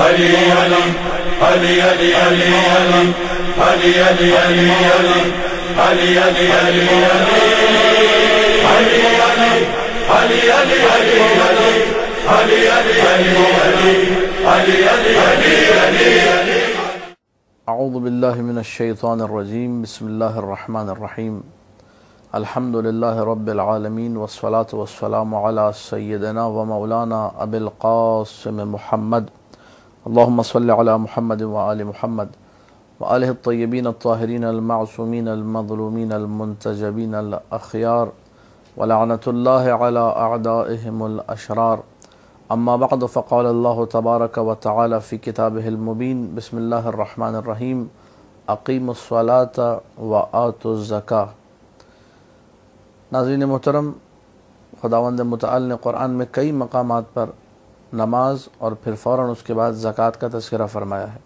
علی علی علی علی علی علی علی علی علی علی علی علی علی علی علی علی علی علی. اعوذ باللہ من الشیطان الرجیم. بسم اللہ الرحمن الرحیم. الحمد للہ رب العالمین والصلاة والسلام علی سیدنا و مولانا ابی القاسم محمد. اللہم صل علی محمد وآل محمد وآلہ الطیبین الطاہرین المعصومین المظلومین المنتجبین الاخیار ولعنت اللہ علی اعدائهم الاشرار. اما بعد فقال اللہ تبارک و تعالی فی کتابہ المبین. بسم اللہ الرحمن الرحیم. اقیموا الصلاة وآتوا الزکاة. ناظرین محترم، خداوند متعال نے قرآن میں کئی مقامات پر نماز اور پھر فوراً اس کے بعد زکوٰۃ کا تذکرہ فرمایا ہے.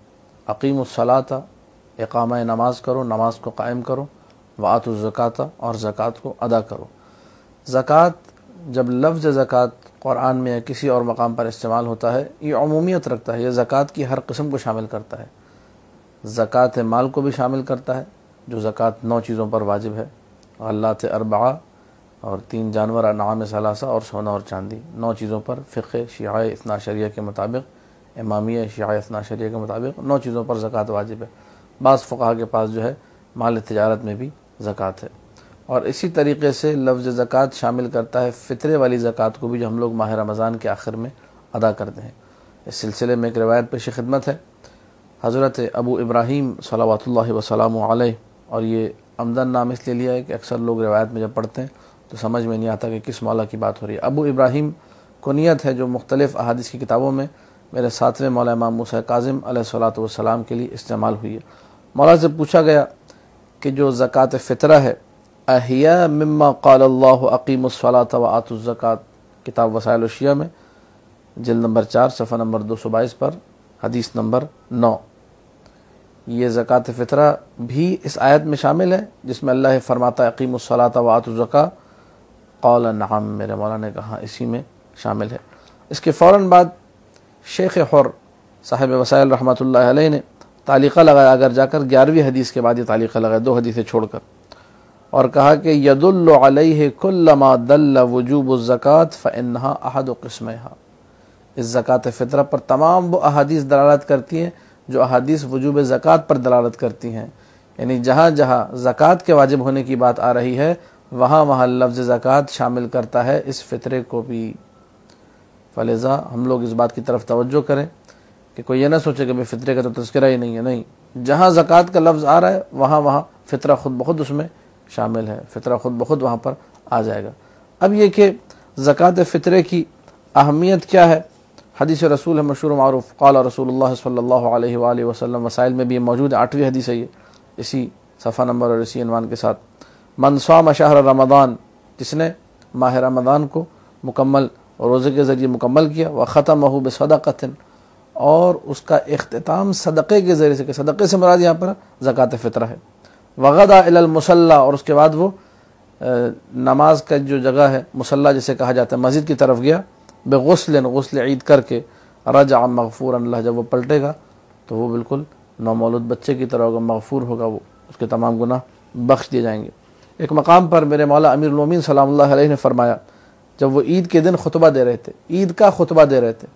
اقیموا الصلاة، اقامہ نماز کرو، نماز کو قائم کرو. وآتوا الزکاة، اور زکوٰۃ کو ادا کرو. زکوٰۃ، جب لفظ زکوٰۃ قرآن میں یا کسی اور مقام پر استعمال ہوتا ہے، یہ عمومیت رکھتا ہے. یہ زکوٰۃ کی ہر قسم کو شامل کرتا ہے. زکوٰۃ مال کو بھی شامل کرتا ہے، جو زکوٰۃ 9 چیزوں پر واجب ہے. غلات اربعہ، اور 3 جانور، انعام ثلاثہ، اور سونا اور چاندی. 9 چیزوں پر فقہ شیعہ اثنا عشریہ کے مطابق، امامیہ شیعہ اثنا عشریہ کے مطابق 9 چیزوں پر زکوٰۃ واجب ہے. بعض فقہا کے پاس جو ہے مال تجارت میں بھی زکوٰۃ ہے. اور اسی طریقے سے لفظ زکوٰۃ شامل کرتا ہے فطرے والی زکوٰۃ کو بھی، جو ہم لوگ ماہ رمضان کے آخر میں ادا کرتے ہیں. اس سلسلے میں ایک روایت پیش خدمت ہے. حضرت ابو ابراہیم صلوات اللہ وسلامہ علیہ، اور یہ عمدن نام اس لیے لیا ہے کہ اکثر لوگ روایت میں جب پڑھتے ہیں تو سمجھ میں نہیں آتا کہ کس مولا کی بات ہو رہی ہے. ابو ابراہیم کنیت ہے جو مختلف احادیث کی کتابوں میں میرے 7ویں مولا امام موسیٰ کاظم علیہ الصلوۃ والسلام کے لیے استعمال ہوئی ہے. مولا سے پوچھا گیا کہ جو زکوٰۃ فطرہ ہے، احیا مما قال اللہ اقیموا الصلاۃ وآتوا الزکاۃ، کتاب وسائل الشیعہ میں جلد نمبر 4 صفحہ نمبر 222 پر حدیث نمبر 9. یہ زکوٰۃ فطرہ بھی اس آیت میں شامل ہے جس میں اللہ فرماتا ہے اقیموا الصلاۃ وآتوا الزکاۃ. قال نعم، میرے مولا نے کہا اسی میں شامل ہے. اس کے فوراً بعد شیخ حر صاحب وسائل رحمۃ اللہ علیہ نے تعلیقہ لگایا، اگر جا کر 11ویں حدیث کے بعد یہ تعلیقہ لگایا، 2 حدیثیں چھوڑ کر، اور کہا کہ یدل علیہ کل ما دل وجوب الزکاۃ فانہا احد قسمہا. اس زکوٰۃ فطرہ پر تمام وہ احادیث دلالت کرتی ہیں جو احادیث وجوب زکوٰۃ پر دلالت کرتی ہیں. یعنی جہاں جہاں زکوٰۃ کے واجب ہونے کی بات آ رہی ہے، وہاں وہاں لفظ زکوٰۃ شامل کرتا ہے اس فطرے کو بھی. فلذا ہم لوگ اس بات کی طرف توجہ کریں کہ کوئی یہ نہ سوچے کہ فطرے کا تو تذکرہ ہی نہیں ہے. نہیں، جہاں زکوٰۃ کا لفظ آ رہا ہے وہاں وہاں فطرہ خود بخود اس میں شامل ہے، فطرہ خود بخود وہاں پر آ جائے گا. اب یہ کہ زکوٰۃ فطرے کی اہمیت کیا ہے، حدیث رسول ہے مشہور و معروف. قال رسول اللہ صلی اللہ علیہ وآلہ وسلم، وسائل میں بھی موجود ہے، 8ویں حدیث ہے یہ، اسی صفحہ نمبر اور اسی عنوان کے ساتھ. من صام شہر رمضان، جس نے ماہ رمضان کو مکمل روزے کے ذریعے مکمل کیا، وختمہ بصدقۃ، اور اس کا اختتام صدقے کے ذریعے سے، کہ صدقے سے مراد یہاں پر زکوٰۃ فطرہ ہے. وغدا الی المصلی، اور اس کے بعد وہ نماز کا جو جگہ ہے مصلی جسے کہا جاتا ہے، مسجد کی طرف گیا، بغسل، غسل عید کر کے، رجع مغفورا اللہ، جب وہ پلٹے گا تو وہ بالکل نومولود بچے کی طرح ہوگا، مغفور ہوگا، وہ اس کے تمام گناہ بخش دیے جائیں گے. ایک مقام پر میرے مولا امیر المومنین سلام اللہ علیہ نے فرمایا، جب وہ عید کے دن خطبہ دے رہے تھے، عید کا خطبہ دے رہے تھے.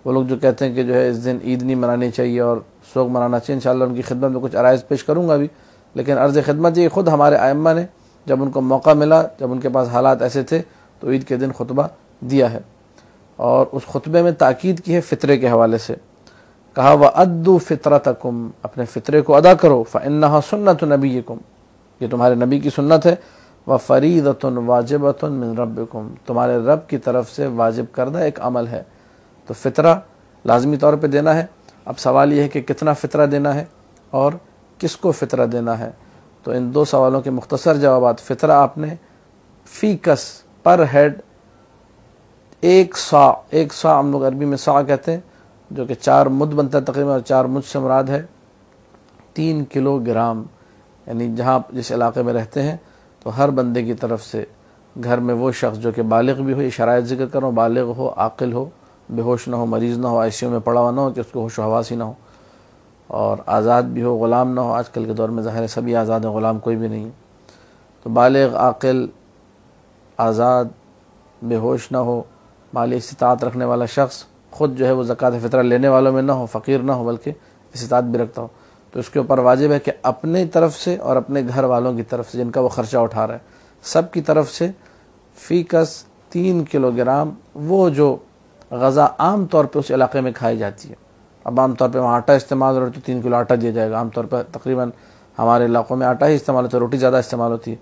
وہ لوگ جو کہتے ہیں کہ جو ہے اس دن عید نہیں منانی چاہیے اور سوگ منانا چاہیے، انشاءاللہ ان کی خدمت میں کچھ عرائض پیش کروں گا بھی، لیکن عرض خدمت یہ خود ہمارے ائمہ نے جب ان کو موقع ملا، جب ان کے پاس حالات ایسے تھے تو عید کے دن خطبہ دیا ہے، اور اس خطبے میں تاکید کی ہے فطرے کے حوالے سے. کہا وَأَدُّوا فِطْرَتَكُمْ، اپنے فطرے کو ادا کرو، فَإِنَّهَا سُنَّةُ نَبِيِّكُمْ، یہ تمہارے نبی کی سنت ہے، وَفَرِيضَةٌ وَاجِبَةٌ مِّن رَبِّكُمْ، تمہارے رب کی طرف سے واجب کردہ ایک عمل ہے. تو فطرہ لازمی طور پہ دینا ہے. اب سوال یہ ہے کہ کتنا فطرہ دینا ہے اور کس کو فطرہ دینا ہے. تو ان 2 سوالوں کے مختصر جوابات. فطرہ آپ نے فی کس، پر ہیڈ 1 سا ہم لوگ عربی میں سا کہتے ہیں، جو کہ 4 مد بنتا ہے تقریباً، اور 4 مد سے مراد ہے 3 کلو گرام. یعنی جہاں جس علاقے میں رہتے ہیں تو ہر بندے کی طرف سے گھر میں وہ شخص جو کہ بالغ بھی ہو، یہ شرائط ذکر کروں، بالغ ہو، عاقل ہو، بے ہوش نہ ہو، مریض نہ ہو، آئی سی یو میں پڑا ہوا نہ ہو کہ اس کو ہوش و حواس ہی نہ ہو، اور آزاد بھی ہو، غلام نہ ہو. آج کل کے دور میں ظاہر ہے سبھی آزاد ہیں، غلام کوئی بھی نہیں ہے. تو بالغ، عاقل، آزاد، بے ہوش نہ ہو، مالی استطاعت رکھنے والا شخص، خود جو ہے وہ زکوٰۃ فطرہ لینے والوں میں نہ ہو، فقیر نہ ہو بلکہ استطاعت بھی رکھتا ہو. تو اس کے اوپر واجب ہے کہ اپنے طرف سے اور اپنے گھر والوں کی طرف سے جن کا وہ خرچہ اٹھا رہا ہے، سب کی طرف سے فی کس 3 کلو گرام وہ جو غذا عام طور پہ اس علاقے میں کھائی جاتی ہے. اب عام طور پہ وہاں آٹا استعمال ہو رہا ہے تو 3 کلو آٹا دیا جائے گا. عام طور پہ تقریباً ہمارے علاقوں میں آٹا ہی استعمال ہوتا ہے، روٹی زیادہ استعمال ہوتی ہے.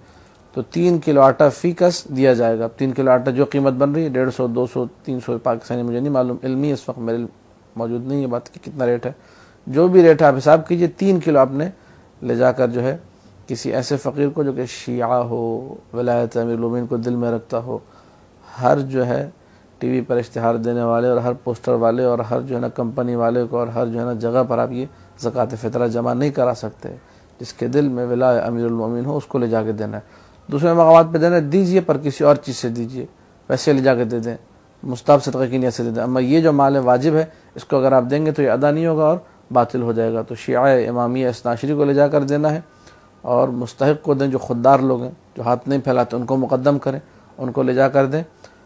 تو 3 کلو آٹا فی کس دیا جائے گا. 3 کلو آٹا جو قیمت بن رہی ہے 150 200 300 پاکستانی، مجھے نہیں معلوم، علمی اس وقت میرے موجود نہیں ہے بات کہ کتنا ریٹ ہے. جو بھی ریٹ ہے آپ حساب کیجئے. 3 کلو آپ نے لے جا کر جو ہے کسی ایسے فقیر کو جو کہ شیعہ ہو، ولایت امیر المومنین کو دل میں رکھتا ہو، ہر جو ہے ٹی وی پر اشتہار دینے والے اور ہر پوسٹر والے اور ہر جو ہے نا کمپنی والے کو اور ہر جو ہے نا جگہ پر آپ یہ زکوٰۃ فطرہ جمع نہیں کرا سکتے. جس کے دل میں ولایت امیر المومنین ہو اس کو لے جا کے دینا ہے. دوسرے مقامات پہ دینا دیجئے، پر کسی اور چیز سے دیجئے، ویسے لے جا کے دے دیں، مستحب صدقہ کی نیت سے دے دیں. اما یہ جو مال واجب ہے اس کو اگر آپ دیں گے تو یہ ادا نہیں ہوگا اور باطل ہو جائے گا. تو شیعہ امامیہ اثنا عشری کو لے جا کر دینا ہے، اور مستحق کو دیں. جو خوددار لوگ ہیں، جو ہاتھ نہیں پھیلاتے، ان کو مقدم کریں، ان کو لے جا کر دیں.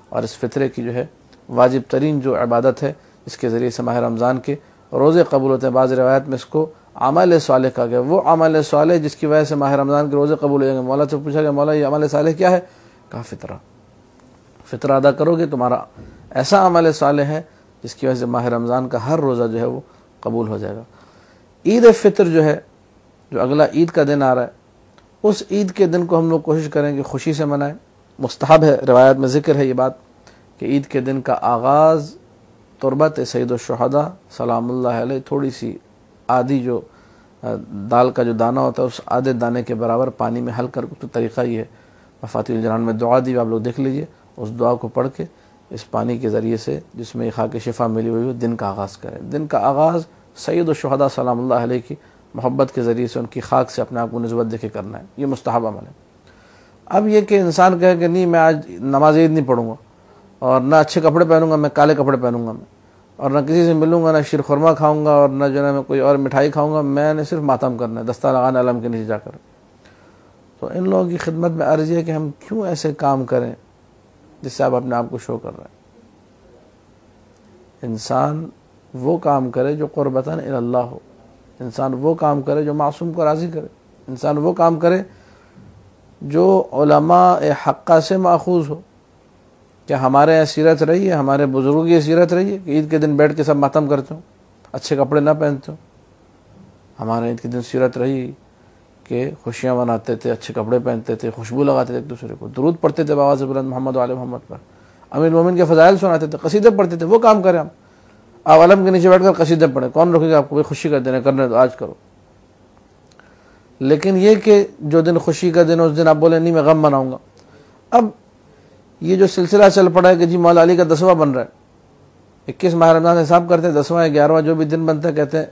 اور اس فطرے کی جو ہے واجب ترین جو عبادت ہے، اس کے ذریعے سے ماہ رمضان کے روزے قبول ہوتے ہیں. بعض روایت میں اس کو عمل صالح کہا گیا. وہ عمل صالح جس کی وجہ سے ماہ رمضان کے روزے قبول ہو جائیں گے. مولا سے پوچھا گیا مولا یہ عمل صالح کیا ہے؟ کہا فطرہ. فطرہ ادا کرو گے تمہارا ایسا عمل صالح ہے جس کی وجہ سے ماہ رمضان کا ہر روزہ جو ہے وہ قبول ہو جائے گا. عید فطر جو ہے، جو اگلا عید کا دن آ رہا ہے، اس عید کے دن کو ہم لوگ کوشش کریں کہ خوشی سے منائیں. مستحب ہے، روایت میں ذکر ہے یہ بات کہ عید کے دن کا آغاز تربت سید الشہداء سلام اللہ علیہ، تھوڑی سی آدھی جو دال کا جو دانہ ہوتا ہے اس آدھے دانے کے برابر پانی میں حل کر. تو طریقہ یہ ہے، مفاتیح الجنان میں دعا دی، آپ لوگ دیکھ لیجئے، اس دعا کو پڑھ کے اس پانی کے ذریعے سے جس میں خاک شفا ملی ہوئی ہو دن کا آغاز کریں. دن کا آغاز سید الشہداء سلام اللہ علیہ کی محبت کے ذریعے سے ان کی خاک سے اپنے آپ کو نسبت دے کے کرنا ہے. یہ مستحب عمل ہے. اب یہ کہ انسان کہے کہ نہیں میں آج نماز عید نہیں پڑھوں گا، اور نہ اچھے کپڑے پہنوں گا، میں کالے کپڑے پہنوں گا، میں اور نہ کسی سے ملوں گا، نہ شیر خورما کھاؤں گا، اور نہ جو ہے میں کوئی اور مٹھائی کھاؤں گا، میں نے صرف ماتم کرنا ہے دستار لگانا علم کے نیچے جا کر. تو ان لوگوں کی خدمت میں عرض ہے کہ ہم کیوں ایسے کام کریں جس سے آپ اپنے آپ کو شو کر رہے ہیں. انسان وہ کام کرے جو قربتاً الی اللہ ہو. انسان وہ کام کرے جو معصوم کو راضی کرے. انسان وہ کام کرے جو علماء حقہ سے ماخوذ ہو. کیا ہمارے یہاں سیرت رہی ہے، ہمارے بزرگوں کی سیرت رہی ہے کہ عید کے دن بیٹھ کے سب ماتم کرتے ہوں، اچھے کپڑے نہ پہنتے ہوں؟ ہمارے عید کے دن سیرت رہی کہ خوشیاں مناتے تھے، اچھے کپڑے پہنتے تھے، خوشبو لگاتے تھے ایک دوسرے کو، درود پڑھتے تھے بآواز بلند محمد وعلی محمد پر، امیر المومنین کے فضائل سناتے تھے، قصیدے پڑھتے تھے. وہ کام کریں ہم. آپ علم کے نیچے بیٹھ کر قصیدے پڑھیں، کون روکے گا آپ کو؟ خوشی کا دن ہے، کرنے تو آج کرو. لیکن یہ کہ جو دن خوشی کا دن اس دن آپ بولیں نہیں میں غم مناؤں گا. اب یہ جو سلسلہ چل پڑا ہے کہ جی مولا علی کا 10واں بن رہا ہے، 21 ماہ رمضان حساب کرتے ہیں، 10واں 11واں جو بھی دن بنتا ہے کہتے ہیں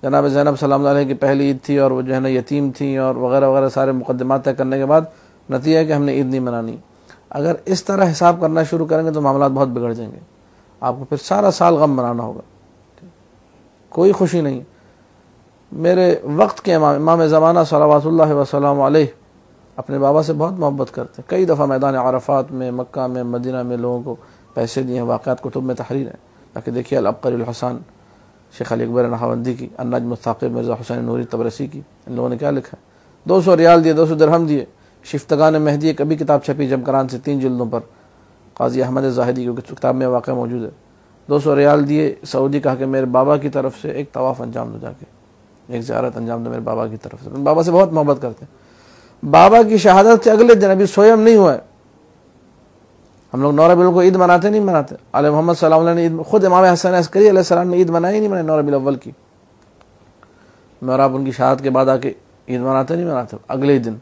جناب زینب سلام اللہ علیہ کی پہلی عید تھی اور وہ جو ہے نا یتیم تھیں اور وغیرہ وغیرہ سارے مقدمات طے کرنے کے بعد نتیجہ ہے کہ ہم نے عید نہیں منانی. اگر اس طرح حساب کرنا شروع کریں گے تو معاملات بہت بگڑ جائیں گے. آپ کو پھر سارا سال غم منانا ہوگا، کوئی خوشی نہیں. میرے وقت کے امام زمانہ صلوات اللہ وسلام علیہ اپنے بابا سے بہت محبت کرتے ہیں. کئی دفعہ میدان عرفات میں، مکہ میں، مدینہ میں لوگوں کو پیسے دیے ہیں. واقعات کتب میں تحریر ہے، تاکہ دیکھیے العبقری الحسن شیخ علی اکبر نہاوندی کی، النجم الثاقب مرزا حسین نوری تبرسی کی، ان لوگوں نے کیا لکھا ہے. 200 ریال دیے، 200 درہم دیے. شفتگان مہدی کبھی کتاب چھپی جمکران سے 3 جلدوں پر، قاضی احمد زاہدی کی کتاب میں واقع موجود ہے. 200 ریال دیے، سعودی کہا کہ میرے بابا کی طرف سے ایک طواف انجام دو، جا کے ایک زیارت انجام دو میرے بابا کی طرف سے. بابا سے بہت محبت کرتے ہیں. بابا کی شہادت سے اگلے دن، ابھی سوئم نہیں ہوا ہے، ہم لوگ 9 ربیع الاول کو عید مناتے نہیں مناتے؟ آل محمد صلی اللہ علیہ وسلم نے عید، خود امام حسن عسکری علیہ السلام نے عید منائی نہیں منائی 9 ربیع الاول کی؟ اور آپ ان کی شہادت کے بعد آ کے عید مناتے نہیں مناتے اگلے دن؟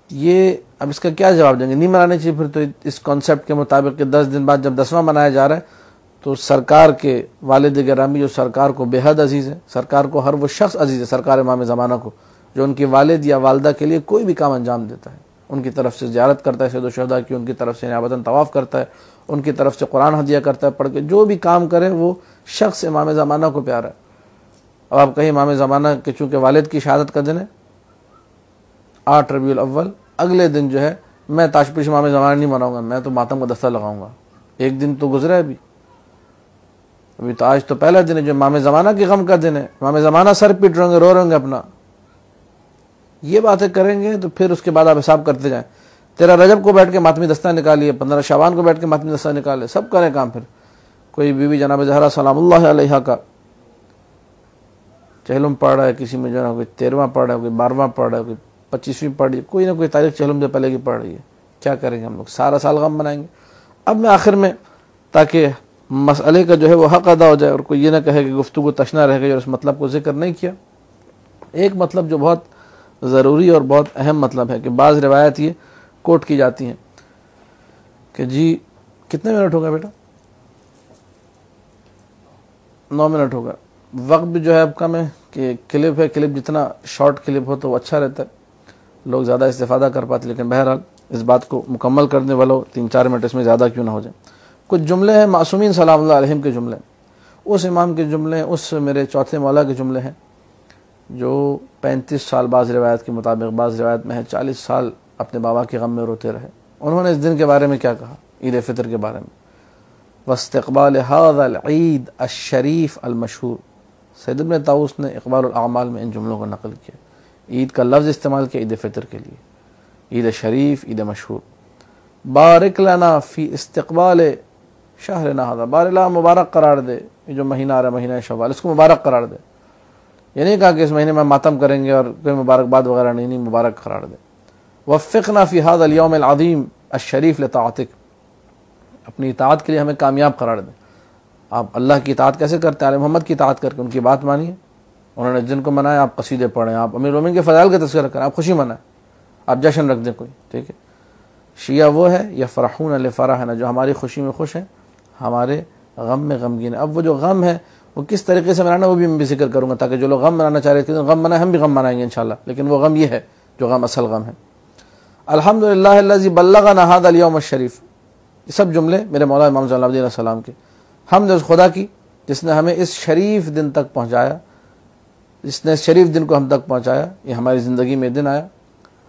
یہ اب اس کا کیا جواب دیں گے؟ نہیں منانے چاہیے پھر تو اس کانسیپٹ کے مطابق کہ 10 دن بعد جب 10واں منایا جا رہا ہے تو سرکار کے والد گرامی جو سرکار کو بے حد عزیز ہے، سرکار کو ہر وہ شخص عزیز ہے سرکار امام زمانہ کو جو ان کے والد یا والدہ کے لیے کوئی بھی کام انجام دیتا ہے، ان کی طرف سے زیارت کرتا ہے سید الشہداء کی، ان کی طرف سے نیابتاً طواف کرتا ہے، ان کی طرف سے قرآن ہدیہ کرتا ہے پڑھ کے. جو بھی کام کرے وہ شخص امام زمانہ کو پیارا ہے. اب آپ کہیں امام زمانہ کہ چونکہ والد کی شہادت کا دن ہے 8 ربیع الاول، اگلے دن جو ہے میں تاج پوش امام زمانہ نہیں مناؤں گا، میں تو ماتم کا دستہ لگاؤں گا. ایک دن تو گزرا ہے ابھی تو آج تو پہلا دن ہے جو امام زمانہ کی غم کا دن ہے. امام زمانہ سر پیٹ رہے ہوں گے، رو رہے ہوں گے اپنا. یہ باتیں کریں گے تو پھر اس کے بعد آپ حساب کرتے جائیں. 13 رجب کو بیٹھ کے ماتمی دستہ نکالیے، 15 شعبان کو بیٹھ کے ماتمی دستہ نکالے، سب کریں کام. پھر کوئی بیوی جناب زہرا سلام اللہ علیہا کا چہلم پڑھ رہا ہے، کسی میں جو ہے کوئی 13واں پڑھ رہا ہے، کوئی 12واں پڑھ رہا ہے، کوئی 25ویں پڑھ رہی ہے، کوئی نہ کوئی تاریخ چہلم سے پہلے کی پڑھ رہی ہے. کیا کریں گے ہم لوگ؟ سارا سال غم منائیں گے. اب میں آخر میں تاکہ مسئلے کا جو ہے وہ حق ادا ہو جائے اور کوئی یہ نہ کہے کہ گفتگو تشنا رہ گئی اور اس مطلب کو ذکر نہیں کیا، ایک مطلب جو بہت ضروری اور بہت اہم مطلب ہے کہ بعض روایت یہ کوٹ کی جاتی ہیں کہ جی کتنے منٹ ہوگا بیٹا؟ 9 منٹ ہوگا. وقت بھی جو ہے اب کم ہے کہ کلپ ہے، کلپ جتنا شارٹ کلپ ہو تو وہ اچھا رہتا ہے، لوگ زیادہ استفادہ کر پاتے. لیکن بہرحال اس بات کو مکمل کرنے والوں 3-4 منٹ اس میں زیادہ کیوں نہ ہو جائیں. کچھ جملے ہیں معصومین سلام اللہ علیہم کے جملے، اس امام کے جملے، اس میرے چوتھے مولا کے جملے ہیں جو 35 سال بعض روایت کے مطابق، بعض روایت میں ہے 40 سال اپنے بابا کے غم میں روتے رہے. انہوں نے اس دن کے بارے میں کیا کہا؟ عید فطر کے بارے میں. واستقبال هذا العید الشریف المشہور. سید ابن طاؤس نے اقبال الاعمال میں ان جملوں کو نقل کیا. عید کا لفظ استعمال کیا عید فطر کے لیے، عید شریف، عید مشہور. بارک لنا فی استقبال شہرنا هذا. بار اللہ مبارک قرار دے، یہ جو مہینہ آ رہا ہے مہینہ شوال، اس کو مبارک قرار دے. یہ نہیں کہا کہ اس مہینے میں ماتم کریں گے اور کوئی مبارکباد وغیرہ نہیں، مبارک قرار دے. وفقنا فی هذا اليوم العظیم الشریف لطاعتک. اپنی اطاعت کے لیے ہمیں کامیاب قرار دیں. آپ اللہ کی اطاعت کیسے کرتے ہیں؟ آل محمد کی اطاعت کر کے ان کی بات مانیے. انہوں نے جن کو منایا آپ قصیدے پڑھیں، آپ امیر المومنین کے فضائل کا تذکرہ کریں، آپ خوشی منائیں، آپ جشن رکھ دیں کوئی. ٹھیک ہے. شیعہ وہ ہے یفرحون لفرحنا، جو ہماری خوشی میں خوش ہیں، ہمارے غم میں غمگین ہے. اب وہ جو غم ہے وہ کس طریقے سے منانا وہ بھی میں بھی ذکر کروں گا تاکہ جو لوگ غم منانا چاہ رہے تھے غم منائیں، ہم بھی غم منائیں گے انشاءاللہ. لیکن وہ غم یہ ہے جو غم اصل غم ہے. الحمدللہ الذی بلغنا هذا اليوم الشریف. یہ سب جملے میرے مولا امام زین العابدین علیہ السلام کے. حمد اس خدا کی جس نے ہمیں اس شریف دن تک پہنچایا، جس نے اس شریف دن کو ہم تک پہنچایا. یہ ہماری زندگی میں دن آیا.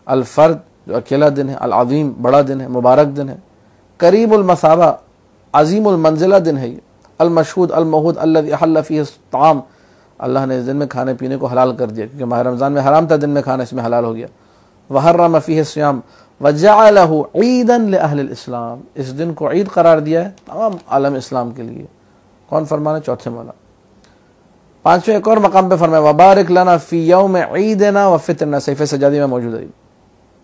الفرد جو اکیلا دن ہے، العظیم بڑا دن ہے، مبارک دن ہے. قریب المثابہ عظیم المنزلہ دن ہے. یہ المشہود الموعود الذی احل فیہ الطعام. اللہ نے اس دن میں کھانے پینے کو حلال کر دیا کیونکہ ماہ رمضان میں حرام تھا دن میں کھانا، اس میں حلال ہو گیا. وحرم فیہ الصیام وجعلہ عیدا لأہل الاسلام. اس دن کو عید قرار دیا ہے تمام عالم اسلام کے لیے. کون فرمانا؟ چوتھے مولا. پانچویں ایک اور مقام پہ فرمایا وبارک لنا فی یوم عیدنا وفطرنا. صحیفہ سجادی میں موجود ہے.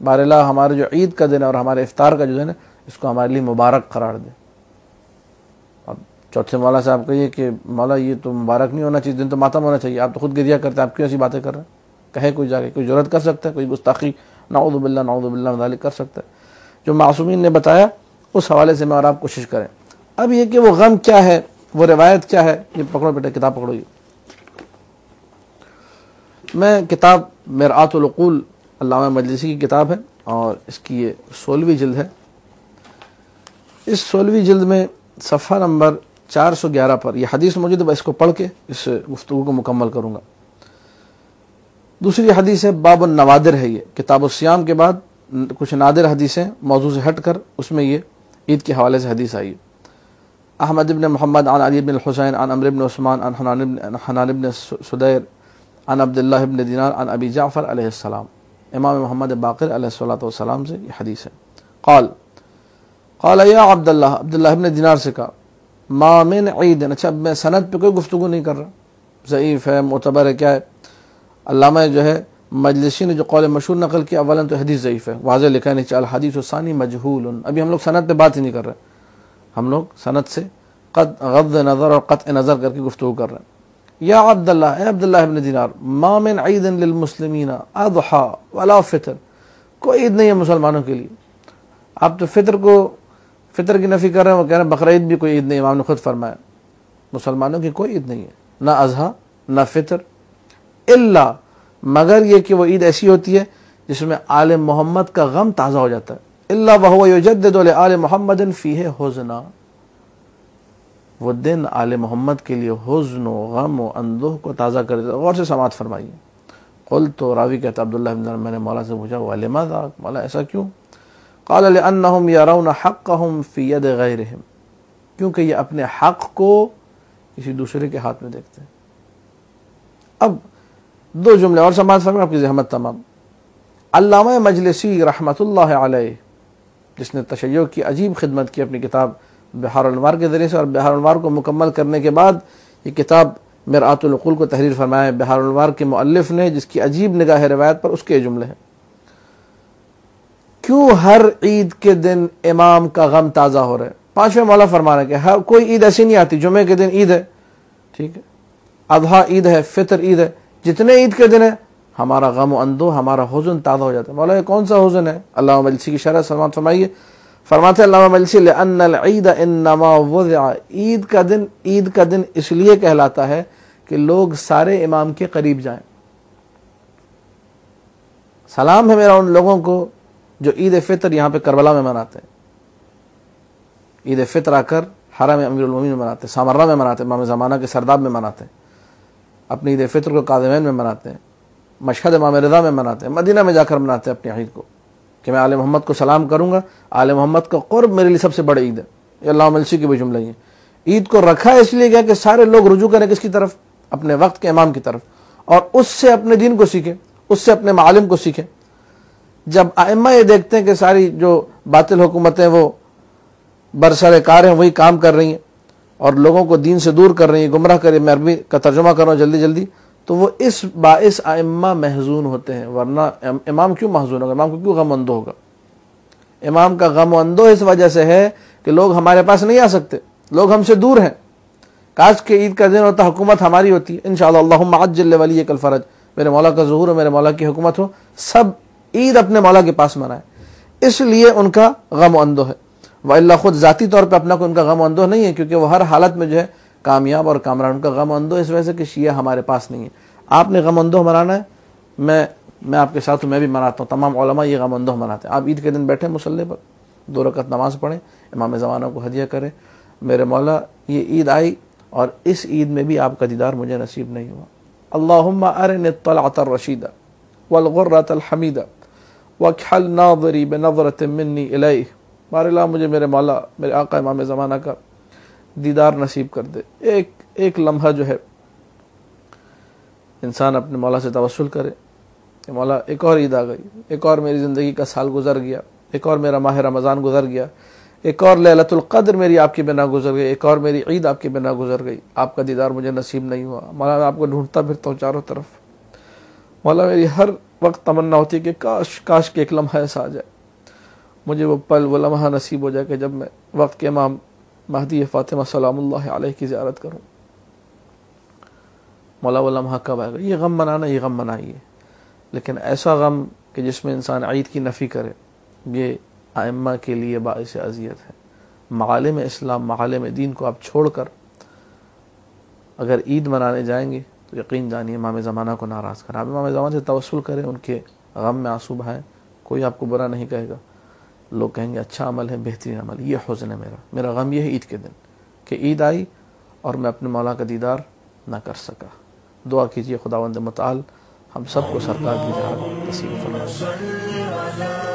بار اللہ ہمارے جو عید کا دن ہے اور ہمارے افطار کا جو دن ہے اس کو ہمارے لیے مبارک قرار دے. اب چوتھے مولا سے آپ کہیے کہ مولا یہ تو مبارک نہیں ہونا چاہیے، دن تو ماتم ہونا چاہیے، آپ تو خود گریہ کرتے ہیں، آپ کیوں ایسی باتیں کر رہے ہیں؟ کہے کوئی جا کے، کوئی جرات کر سکتا ہے؟ کوئی گستاخی نعوذ باللہ ذالک کر سکتا ہے؟ جو معصومین نے بتایا اس حوالے سے میں اور آپ کوشش کریں. اب یہ کہ وہ غم کیا ہے، وہ روایت کیا ہے، یہ پکڑو بیٹا کتاب پکڑو. یہ میں کتاب مرآت العقول علامہ مجلسی کی کتاب ہے اور اس کی یہ 16ویں جلد ہے. اس 16ویں جلد میں صفحہ نمبر 411 پر یہ حدیث موجود ہے. اس کو پڑھ کے اس گفتگو کو مکمل کروں گا. دوسری حدیث ہے باب النوادر ہے. یہ کتاب الصیام کے بعد کچھ نادر حدیثیں موضوع سے ہٹ کر اس میں یہ عید کے حوالے سے حدیث آئی. احمد ابن محمد عن علی بن الحسین عن عمرو بن عثمان عن حنان بن سدیر عن عبداللہ ابن دینار عن ابی جعفر علیہ السلام. امام محمد باقر علیہ السلام سے یہ حدیث ہے. قال یا عبداللہ ابن دینار سے کہا ما من عید. اچھا میں سند پہ کوئی گفتگو نہیں کر رہا، ضعیف ہے معتبر ہے کیا ہے. علامہ جو ہے مجلسی نے جو قول مشہور نقل کیا اولا تو حدیث ضعیف ہے، واضح لکھا نہیں چاہیے الحدیث الثانی مجہول. ابھی ہم لوگ سند پہ بات ہی نہیں کر رہے، ہم لوگ سند سے غض نظر اور قطع نظر کر کے گفتگو کر رہے ہیں. یا عبداللہ، اے عبداللہ ابن دینار، ما من عید للمسلمین اضحی ولا فطر. کوئی عید نہیں ہے مسلمانوں کے لیے. آپ تو فطر کی نفی کر رہے ہیں، وہ کہہ رہے ہیں بقرعید بھی کوئی عید نہیں. امام نے خود فرمایا مسلمانوں کی کوئی عید نہیں ہے، نہ اضحیٰ نہ فطر، الا مگر یہ کہ وہ عید ایسی ہوتی ہے جس میں آل محمد کا غم تازہ ہو جاتا ہے. الا وهو یجدد لآل محمد فیہ حزنا. وہ دن آل محمد کے لیے حزن و غم و اندوہ کو تازہ کر دیتا. غور سے سماعت فرمائیے. قلت تو راوی کہتا عبداللہ بن میں نے مولا سے پوچھا وَلِمَاذَا، مولا ایسا کیوں؟ قال لأنهم يرون حقهم في يد غيرهم، کیونکہ یہ اپنے حق کو کسی دوسرے کے ہاتھ میں دیکھتے ہیں. اب دو جملے اور سماعت فرمائیں، آپ کی زحمت تمام. علامہ مجلسی رحمۃ اللہ علیہ، جس نے تشیع کی عجیب خدمت کی اپنی کتاب بحار الانوار کے ذریعے سے، اور بحار الانوار کو مکمل کرنے کے بعد یہ کتاب مرآت العقول کو تحریر فرمایا ہے بحار الانوار کے مؤلف نے، جس کی عجیب نگاہ روایت پر اس کے جملے ہیں. کیوں ہر عید کے دن امام کا غم تازہ ہو رہا ہے؟ پانچویں مولا فرما رہے ہیں کہ کوئی عید ایسی نہیں آتی. جمعے کے دن عید ہے، ٹھیک ہے، اضحیٰ عید ہے، فطر عید ہے، جتنے عید کے دن ہے ہمارا غم و اندو، ہمارا حزن تازہ ہو جاتا ہے. مولا یہ کون سا حزن ہے؟ علامہ مجلسی کی شرح سماعت فرمائیے. فرماتے ہیں علامہ مجلسی لأن العید انما وضع، عید کا دن اس لیے کہلاتا ہے کہ لوگ سارے امام کے قریب جائیں. سلام ہے میرا ان لوگوں کو جو عید فطر یہاں پہ کربلا میں مناتے ہیں. عید فطر آ کر حرم امیر المومنین میں مناتے ہیں، سامرہ میں مناتے ہیں، امام زمانہ کے سرداب میں مناتے ہیں، اپنی عید فطر کو کاظمین میں مناتے ہیں، مشہد امام رضا میں مناتے ہیں، مدینہ میں جا کر مناتے ہیں اپنی عید کو، کہ میں آل محمد کو سلام کروں گا. آل محمد کا قرب میرے لیے سب سے بڑی عید ہے. یہ علامہ مجلسی کی بھی جملہ ہے. عید کو رکھا اس لیے گیا کہ سارے لوگ رجوع کریں کس کی طرف؟ اپنے وقت کے امام کی طرف، اور اس سے اپنے دین کو سیکھیں، اس سے اپنے معالم کو سیکھیں. جب ائمہ یہ دیکھتے ہیں کہ ساری جو باطل حکومتیں وہ برسر کار ہیں وہی کام کر رہی ہیں اور لوگوں کو دین سے دور کر رہی ہیں، گمراہ کر رہی ہیں، میں عربی کا ترجمہ کر رہا ہوں جلدی جلدی، تو وہ اس باعث ائمہ محزون ہوتے ہیں. ورنہ امام کیوں محزون ہوگا؟ امام کو کیوں غم اندو ہوگا؟ امام کا غم و اندو اس وجہ سے ہے کہ لوگ ہمارے پاس نہیں آ سکتے، لوگ ہم سے دور ہیں. کاش کہ عید کا دن ہوتا، حکومت ہماری ہوتی، انشاءاللہ اللہم عجل لولیک الفرج، میرے مولا کا ظہور ہو، میرے مولا کی حکومت ہو، سب عید اپنے مولا کے پاس منائیں. اس لیے ان کا غم و اندو ہے. وإلا خود ذاتی طور پہ اپنا کوئی ان کا غم و اندو نہیں ہے، کیونکہ وہ ہر حالت میں جو ہے کامیاب اور کامران. ان کا غم و اندو اس وجہ سے کہ شیعہ ہمارے پاس نہیں ہے. آپ نے غم و اندو منانا ہے، میں آپ کے ساتھ ہوں، میں بھی مناتا ہوں. تمام علماء یہ غم و اندو مناتے ہیں. آپ عید کے دن بیٹھیں مصلی پر، 2 رکعت نماز پڑھیں، امام زمانہ کو ہدیہ کریں. میرے مولا یہ عید آئی اور اس عید میں بھی آپ کا دیدار مجھے نصیب نہیں ہوا. اللہم ارنی الطلعۃ الرشیدہ والغرۃ الحمیدہ واکحل ناظری بنظرۃ منی الیہ. بار اللہ مجھے میرے مولا، میرے آقا امام زمانہ کا دیدار نصیب کر دے. ایک لمحہ جو ہے انسان اپنے مولا سے توسل کرے کہ مولا ایک اور عید آ گئی، ایک اور میری زندگی کا سال گزر گیا، ایک اور میرا ماہ رمضان گزر گیا، ایک اور لیلۃ القدر میری آپ کی بنا گزر گئی، ایک اور میری عید آپ کی بنا گزر گئی. آپ کا دیدار مجھے نصیب نہیں ہوا. مولا میں آپ کو ڈھونڈتا پھرتا ہوں چاروں طرف. مولا میری ہر وقت تمنا ہوتی ہے کہ کاش کہ ایک لمحہ ایسا آ جائے، مجھے وہ پل، وہ لمحہ نصیب ہو جائے کہ جب میں وقت کے امام مہدی فاطمہ سلام اللہ علیہ کی زیارت کروں. مولا وہ لمحہ کب آئے گا؟ یہ غم منانا، یہ غم منائیے، لیکن ایسا غم کہ جس میں انسان عید کی نفی کرے، یہ ائمہ کے لیے باعث اذیت ہے. معالم اسلام، معالم دین کو آپ چھوڑ کر اگر عید منانے جائیں گے تو یقین جانیے امام زمانہ کو ناراض کریں. آپ امام زمانہ سے توسل کریں، ان کے غم میں آنسو بہائیں، کوئی آپ کو برا نہیں کہے گا. لوگ کہیں گے اچھا عمل ہے، بہترین عمل. یہ حزن ہے میرا غم یہ ہے عید کے دن کہ عید آئی اور میں اپنے مولا کا دیدار نہ کر سکا. دعا کیجئے خداوند متعال ہم سب کو سرکار کی زیارت نصیب فرمائے.